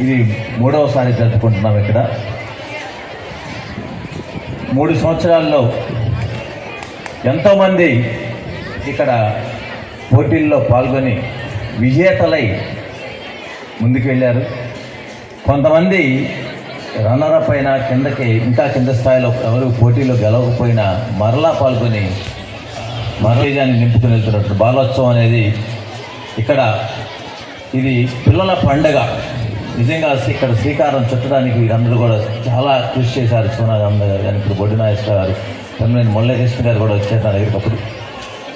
ఇది మూడవసారి జరుపుకుంటున్నాం. ఇక్కడ 3 సంవత్సరాల్లో ఎంతోమంది ఇక్కడ పోటీల్లో పాల్గొని విజేతలై ముందుకు వెళ్ళారు. కొంతమంది రన్నరప్ అయినా కిందకి ఇంకా కింద స్థాయిలో ఎవరు పోటీలో గెలవకపోయినా మరలా పాల్గొని మరలేజాన్ని నింపుకుని వెళ్తున్నట్టు బాలోత్సవం అనేది ఇక్కడ ఇది పిల్లల పండగ. నిజంగా ఇక్కడ శ్రీకారం చుట్టడానికి వీరందరూ కూడా చాలా కృషి చేశారు. సోనారామన్న గారు కానీ, ఇప్పుడు బొడ్డు నాగేశ్వర గారు, తమ్మినేని మురళీకృష్ణ గారు కూడా వచ్చారు నా దగ్గరికి అప్పుడు.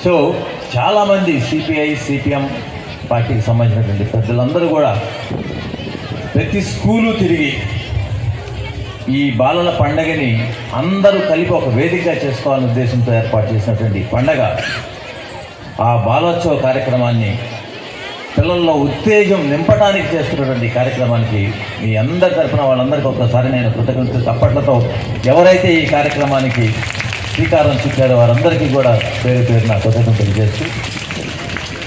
సో చాలామంది సిపిఐ సిపిఎం పార్టీకి సంబంధించినటువంటి పెద్దలందరూ కూడా ప్రతి స్కూలు తిరిగి ఈ బాలల పండగని అందరూ కలిపి ఒక వేదికగా చేసుకోవాలనే ఉద్దేశంతో ఏర్పాటు చేసినటువంటి పండగ. ఆ బాలోత్సవ కార్యక్రమాన్ని పిల్లల్లో ఉత్తేజం నింపడానికి చేస్తున్నటువంటి కార్యక్రమానికి మీ అందరి తరఫున వాళ్ళందరికీ ఒక్కసారి నేను కృతజ్ఞతలు అప్పట్లతో ఎవరైతే ఈ కార్యక్రమానికి శ్రీకారం చుట్టారో వారందరికీ కూడా పేరు పేరున కృతజ్ఞతలు చేస్తూ,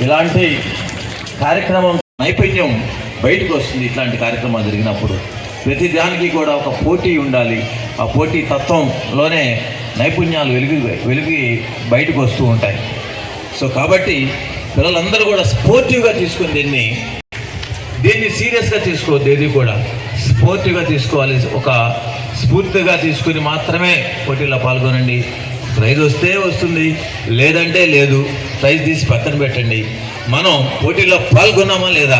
ఇలాంటి కార్యక్రమం నైపుణ్యం బయటకు వస్తుంది. ఇట్లాంటి కార్యక్రమాలు జరిగినప్పుడు ప్రతి దానికి కూడా ఒక పోటీ ఉండాలి. ఆ పోటీ తత్వంలోనే నైపుణ్యాలు వెలిగి బయటకు వస్తూ ఉంటాయి. సో కాబట్టి పిల్లలందరూ కూడా స్పోర్టివ్గా తీసుకుని దీన్ని సీరియస్గా తీసుకోవద్దు. ఏది కూడా స్పోర్టివ్గా తీసుకోవాలి. ఒక స్ఫూర్తిగా తీసుకుని మాత్రమే పోటీలో పాల్గొనండి. ప్రైజ్ వస్తే వస్తుంది, లేదంటే లేదు. ప్రైజ్ తీసి పక్కన పెట్టండి. మనం పోటీలో పాల్గొన్నామా లేదా,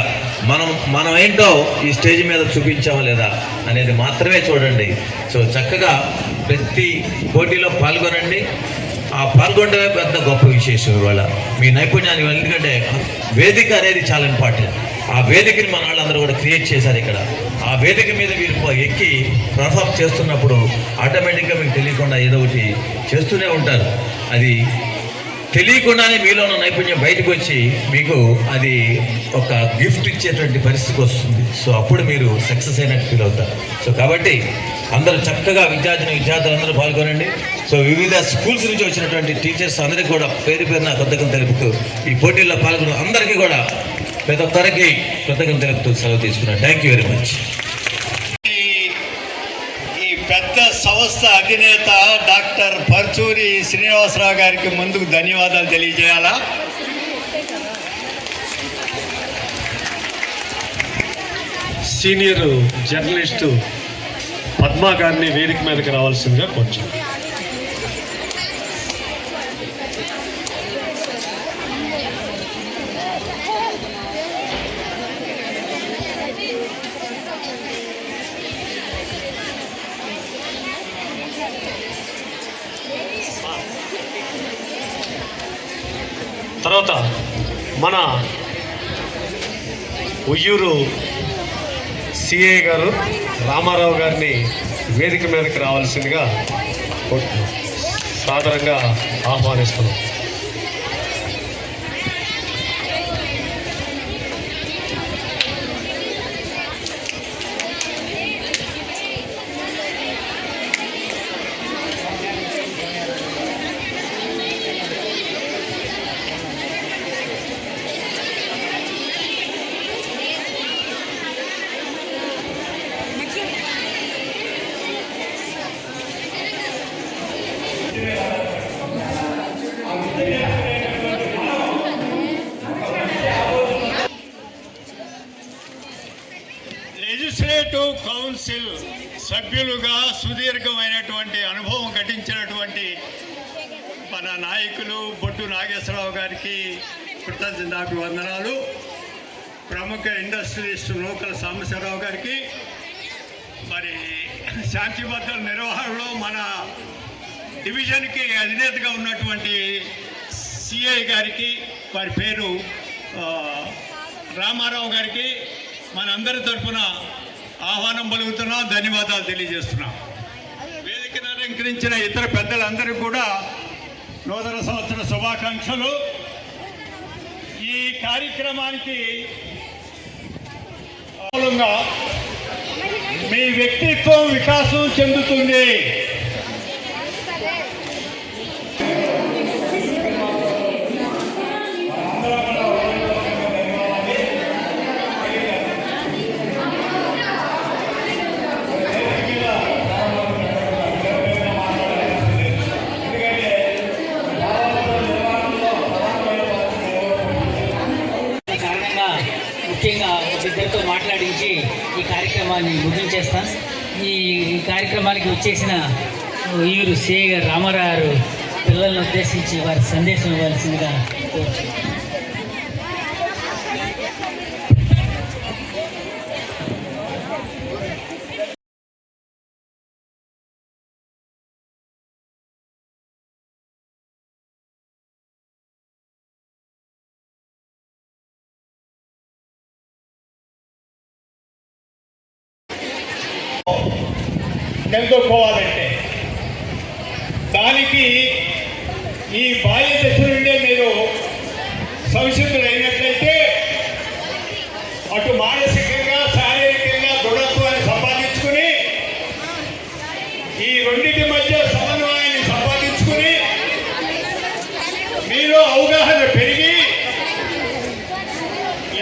మనం ఏంటో ఈ స్టేజ్ మీద చూపించామా లేదా అనేది మాత్రమే చూడండి. సో చక్కగా ప్రతి పోటీలో పాల్గొనండి. ఆ పాల్గొనడమే పెద్ద గొప్ప విశేషం. ఇవాళ మీ నైపుణ్యాన్ని, ఎందుకంటే వేదిక అనేది చాలా ఇంపార్టెంట్. ఆ వేదికని మన వాళ్ళందరూ కూడా క్రియేట్ చేశారు ఇక్కడ. ఆ వేదిక మీద మీరు ఎక్కి పర్ఫార్మ్ చేస్తున్నప్పుడు ఆటోమేటిక్గా మీకు తెలియకుండా ఏదో ఒకటి చేస్తూనే ఉంటారు. అది తెలియకుండానే మీలో ఉన్న నైపుణ్యం బయటకు వచ్చి మీకు అది ఒక గిఫ్ట్ ఇచ్చేటువంటి పరిస్థితికి వస్తుంది. సో అప్పుడు మీరు సక్సెస్ అయినట్టు ఫీల్ అవుతారు. సో కాబట్టి అందరూ చక్కగా విద్యార్థులందరూ పాల్గొనండి. సో వివిధ స్కూల్స్ నుంచి వచ్చినటువంటి టీచర్స్ అందరికీ కూడా పేరు పేరున కృతజ్ఞతలు తెలుపుతూ, ఈ పోటీల్లో పాల్గొన్న అందరికీ కూడా ప్రతి ఒక్కరికి కృతజ్ఞతలు తెలుపుతూ సెలవు తీసుకున్నాను. Thank you very much. పెద్ద సంస్థ అధినేత డాక్టర్ పర్చూరి శ్రీనివాసరావు గారికి ముందుకు ధన్యవాదాలు తెలియజేయాలా. సీనియర్ జర్నలిస్టు పద్మా గారిని వేదిక మీదకి రావాల్సిందిగా కొంచెం. తర్వాత మన ఉయ్యూరు సిఐ గారు రామారావు గారిని వేదిక మీదకి రావాల్సిందిగా సాదరంగా ఆహ్వానిస్తున్నాం. లెజిస్లేటివ్ కౌన్సిల్ సభ్యులుగా సుదీర్ఘమైనటువంటి అనుభవం ఘటించినటువంటి మన నాయకులు బొడ్డు నాగేశ్వరరావు గారికి కృతజ్ఞతాభివందనాలు. ప్రముఖ ఇండస్ట్రియలిస్ట్ నూకల సాంబశివరావు గారికి, మరి శాంతిభద్రత నిర్వహణలో మన డివిజన్కి అధినేతగా ఉన్నటువంటి సిఐ గారికి, వారి పేరు రామారావు గారికి మనందరి తరఫున ఆహ్వానం పలుకుతున్నాం, ధన్యవాదాలు తెలియజేస్తున్నాం. వేదికను అలంకరించిన ఇతర పెద్దలందరికీ కూడా నూతన సంవత్సర శుభాకాంక్షలు. ఈ కార్యక్రమానికి మూలంగా మీ వ్యక్తిత్వం వికాసం చెందుతుంది. మాట్లాడించి ఈ కార్యక్రమాన్ని ముగించేస్తాం. ఈ కార్యక్రమానికి వచ్చేసిన వీరు సిఐ గారు రామారావు గారు పిల్లలను ఉద్దేశించి వారి సందేశం ఇవ్వాల్సిందిగా కోరుచున్నాను. నెలకొల్పాలంటే దానికి ఈ బాల్య దశ నుండే మీరు సంసిద్ధులైనట్లయితే అటు మానసికంగా శారీరకంగా దృఢత్వాన్ని సంపాదించుకుని ఈ రెండింటి మధ్య సమన్వయాన్ని సంపాదించుకుని మీలో అవగాహన పెరిగి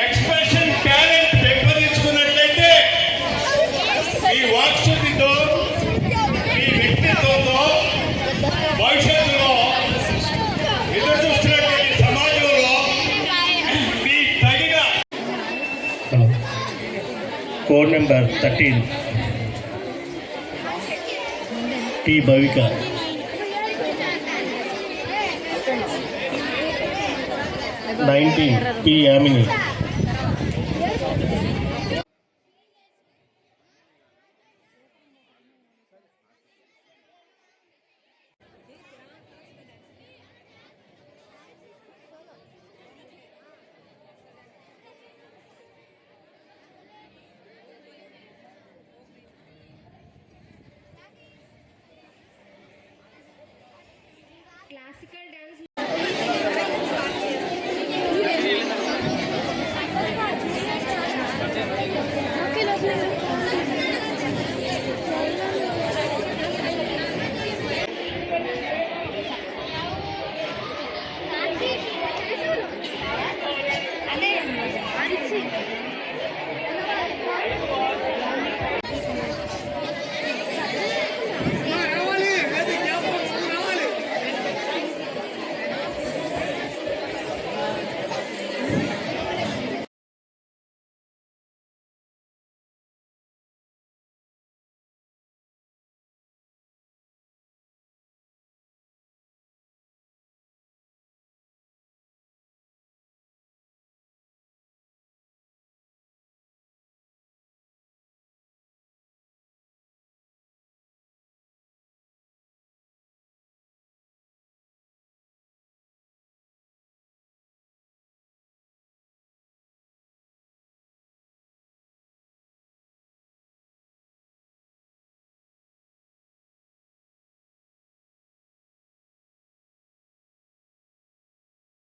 ఎక్స్ప్రెషన్ టాలెంట్ పెంపొందించుకున్నట్లయితే మీ వాక్శుద్ధితో మీ వ్యక్తిత్వంతో భవిష్యత్తులో ఎదురు చూస్తున్నటువంటి సమాజంలో మీ తగిన code number 13 T Bhavika 19 P Yamini